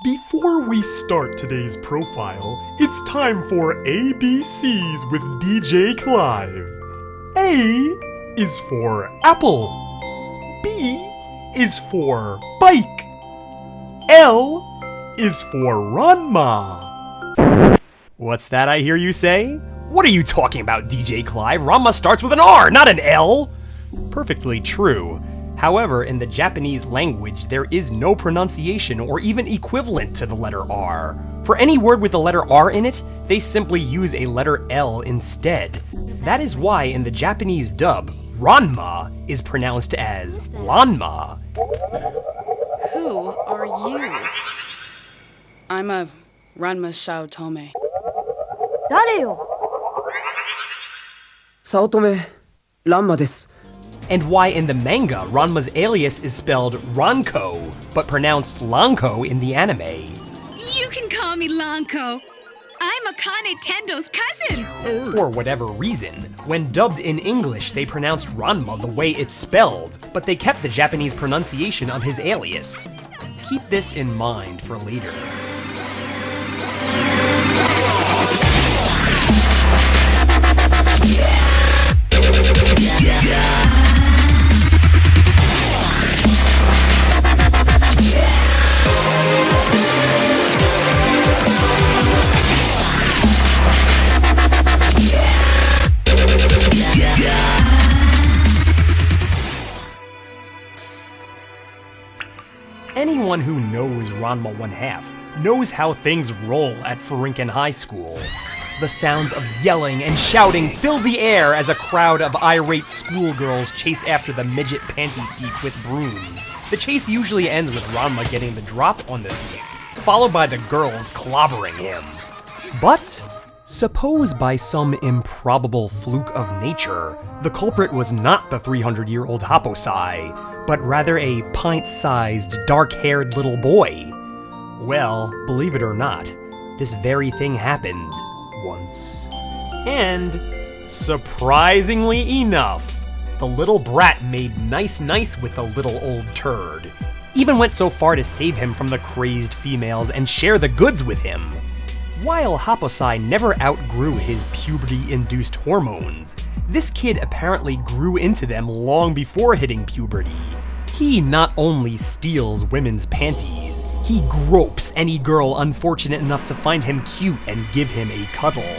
Before we start today's profile, it's time for ABCs with Djclyve. A is for apple. B is for bike. L is for Ranma. What's that I hear you say? What are you talking about, Djclyve? Ranma starts with an R, not an L! Perfectly true. However, in the Japanese language, there is no pronunciation or even equivalent to the letter R. For any word with the letter R in it, they simply use a letter L instead. That is why in the Japanese dub, Ranma is pronounced as Ranma. Who are you? I'm a Ranma Saotome. 誰よ? 早乙女、ランマです。 And why in the manga, Ranma's alias is spelled Ranko, but pronounced Lanko in the anime. You can call me Lanko. I'm Akane Tendo's cousin. For whatever reason, when dubbed in English, they pronounced Ranma the way it's spelled, but they kept the Japanese pronunciation of his alias. Keep this in mind for later. Anyone who knows Ranma 1/2 knows how things roll at Furinken High School. The sounds of yelling and shouting fill the air as a crowd of irate schoolgirls chase after the midget panty thief with brooms. The chase usually ends with Ranma getting the drop on the thief, followed by the girls clobbering him. But suppose by some improbable fluke of nature, the culprit was not the 300-year-old Happosai, but rather a pint-sized, dark-haired little boy. Well, believe it or not, this very thing happened once. And, surprisingly enough, the little brat made nice with the little old turd. Even went so far to save him from the crazed females and share the goods with him. While Happosai never outgrew his puberty-induced hormones, this kid apparently grew into them long before hitting puberty. He not only steals women's panties, he gropes any girl unfortunate enough to find him cute and give him a cuddle.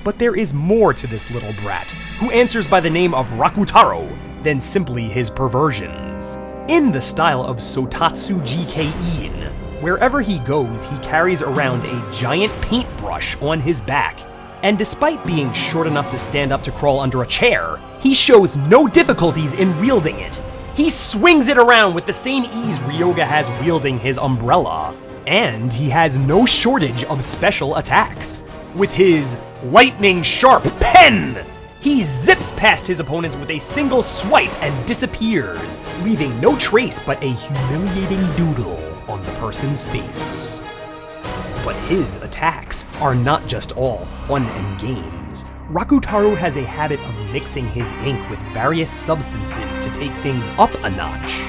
But there is more to this little brat, who answers by the name of Rakutaro than simply his perversions. In the style of Sotatsu Jkein, wherever he goes, he carries around a giant paintbrush on his back. And despite being short enough to stand up to crawl under a chair, he shows no difficulties in wielding it. He swings it around with the same ease Ryoga has wielding his umbrella. And he has no shortage of special attacks. With his lightning-sharp pen, he zips past his opponents with a single swipe and disappears, leaving no trace but a humiliating doodle on the person's face. But his attacks are not just all fun and games. Rakutaro has a habit of mixing his ink with various substances to take things up a notch.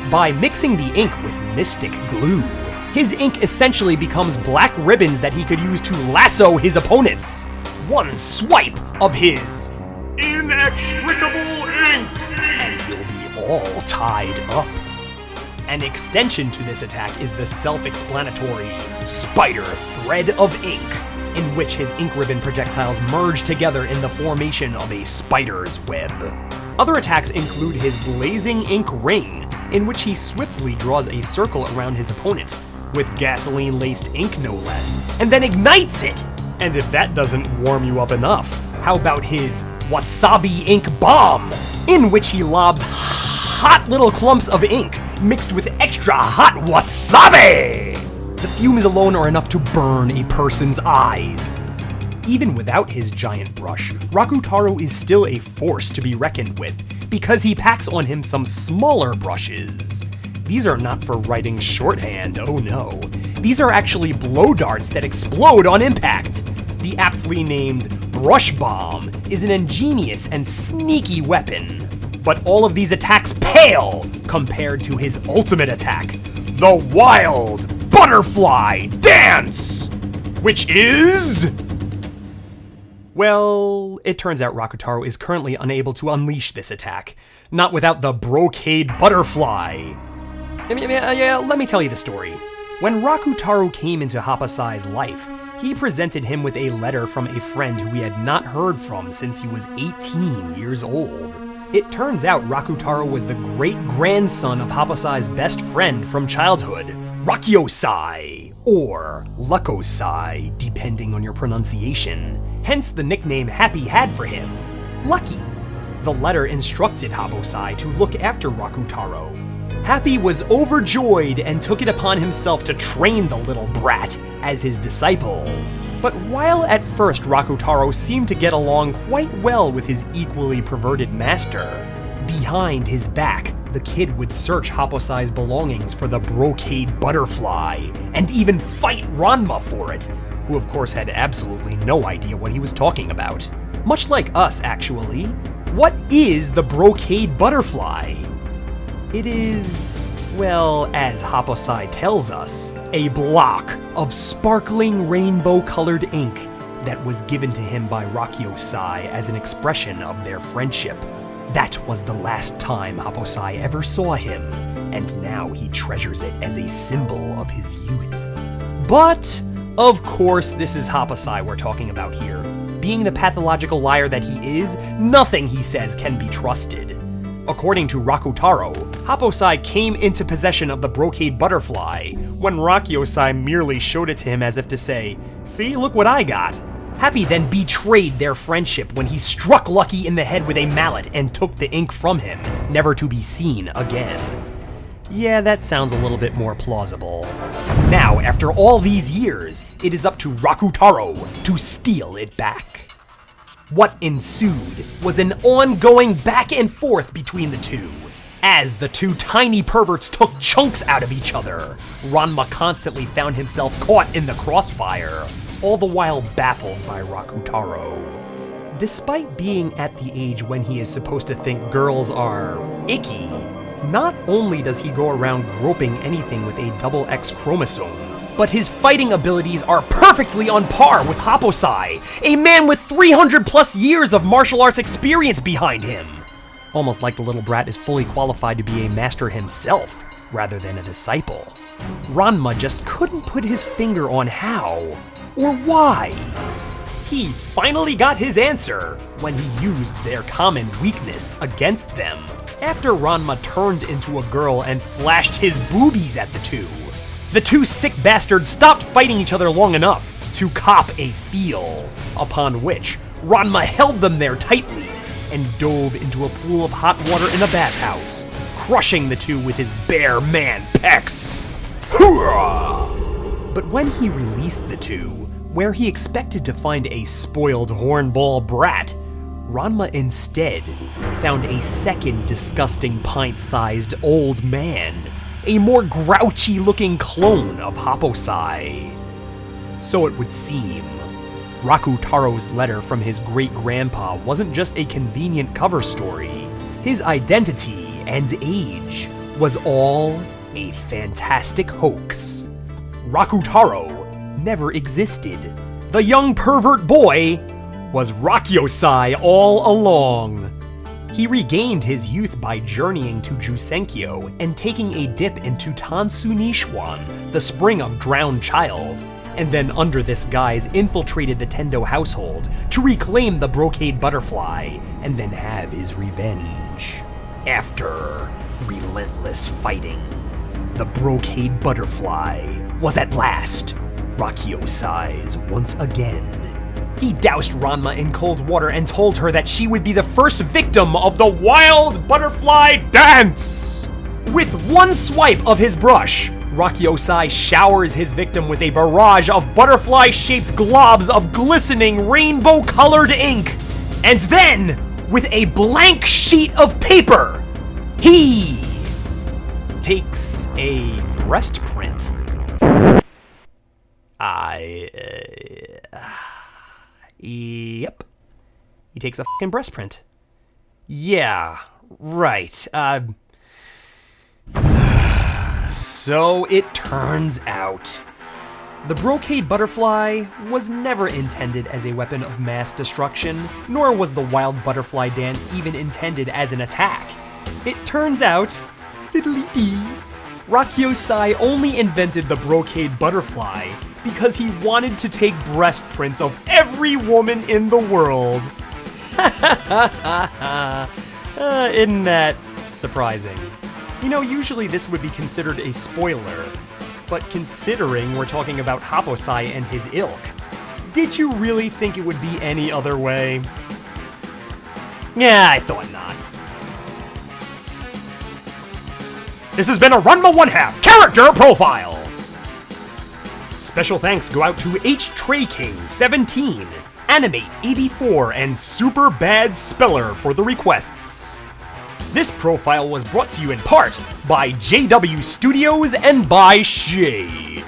By mixing the ink with mystic glue, his ink essentially becomes black ribbons that he could use to lasso his opponents. One swipe of his inextricable ink, and he'll be all tied up. An extension to this attack is the self-explanatory spider thread of ink, in which his ink ribbon projectiles merge together in the formation of a spider's web. Other attacks include his blazing ink ring, in which he swiftly draws a circle around his opponent, with gasoline-laced ink no less, and then ignites it! And if that doesn't warm you up enough, how about his wasabi ink bomb, in which he lobs hot little clumps of ink mixed with extra hot wasabi! The fumes alone are enough to burn a person's eyes. Even without his giant brush, Rakutaro is still a force to be reckoned with, because he packs on him some smaller brushes. These are not for writing shorthand, oh no. These are actually blow darts that explode on impact. The aptly named Brush Bomb is an ingenious and sneaky weapon. But all of these attacks pale compared to his ultimate attack, the Wild butterfly dance! Which is... Well, it turns out Rakutaro is currently unable to unleash this attack. Not without the brocade butterfly. Let me tell you the story. When Rakutaro came into Happosai's life, he presented him with a letter from a friend who he had not heard from since he was 18 years old. It turns out Rakutaro was the great-grandson of Happosai's best friend from childhood, Rakkyosai, or Luckosai, depending on your pronunciation, hence the nickname Happy had for him, Lucky. The letter instructed Happosai to look after Rakutaro. Happy was overjoyed and took it upon himself to train the little brat as his disciple. But while at first Rakutaro seemed to get along quite well with his equally perverted master, behind his back, the kid would search Happosai's belongings for the brocade butterfly, and even fight Ranma for it, who of course had absolutely no idea what he was talking about. Much like us, actually. What is the brocade butterfly? It is, well, as Happosai tells us, a block of sparkling rainbow-colored ink that was given to him by Rakkyosai as an expression of their friendship. That was the last time Happosai ever saw him, and now he treasures it as a symbol of his youth. But, of course, this is Happosai we're talking about here. Being the pathological liar that he is, nothing he says can be trusted. According to Rakutaro, Happosai came into possession of the brocade butterfly when Rakkyosai merely showed it to him as if to say, "See, look what I got." Happy then betrayed their friendship when he struck Lucky in the head with a mallet and took the ink from him, never to be seen again. Yeah, that sounds a little bit more plausible. Now, after all these years, it is up to Rakutaro to steal it back. What ensued was an ongoing back and forth between the two. As the two tiny perverts took chunks out of each other, Ranma constantly found himself caught in the crossfire, all the while baffled by Rakutaro. Despite being at the age when he is supposed to think girls are icky, not only does he go around groping anything with a double X chromosome, but his fighting abilities are perfectly on par with Happosai, a man with 300 plus years of martial arts experience behind him. Almost like the little brat is fully qualified to be a master himself, rather than a disciple. Ranma just couldn't put his finger on how, or why. He finally got his answer when he used their common weakness against them, after Ranma turned into a girl and flashed his boobies at the two. The two sick bastards stopped fighting each other long enough to cop a feel, upon which Ranma held them there tightly and dove into a pool of hot water in a bathhouse, crushing the two with his bare man pecs. Hoorah! But when he released the two, where he expected to find a spoiled hornball brat, Ranma instead found a second disgusting pint-sized old man, a more grouchy-looking clone of Happosai. So it would seem, Rakutaro's letter from his great-grandpa wasn't just a convenient cover story. His identity and age was all a fantastic hoax. Rakutaro never existed. The young pervert boy was Rakkyosai all along. He regained his youth by journeying to Jusenkyo and taking a dip into Tansunishuan, the spring of drowned child, and then under this guise infiltrated the Tendo household to reclaim the brocade butterfly and then have his revenge. After relentless fighting, the brocade butterfly was at last Rakkyosai's once again. He doused Ranma in cold water and told her that she would be the first victim of the wild butterfly dance! With one swipe of his brush, Rakkyosai showers his victim with a barrage of butterfly-shaped globs of glistening rainbow-colored ink. And then, with a blank sheet of paper, he takes a breast print. Yep. He takes a fucking breast print. Yeah, right. So it turns out, the brocade butterfly was never intended as a weapon of mass destruction, nor was the wild butterfly dance even intended as an attack. It turns out, fiddly-dee, Rakkyosai only invented the brocade butterfly because he wanted to take breast prints of every woman in the world. Isn't that surprising? You know, usually this would be considered a spoiler, but considering we're talking about Happosai and his ilk, did you really think it would be any other way? Yeah, I thought not. This has been a Ranma 1/2 character profile! Special thanks go out to H. Trey King 17, Animate 84, and Super Bad Speller for the requests. This profile was brought to you in part by JW Studios and by Shade.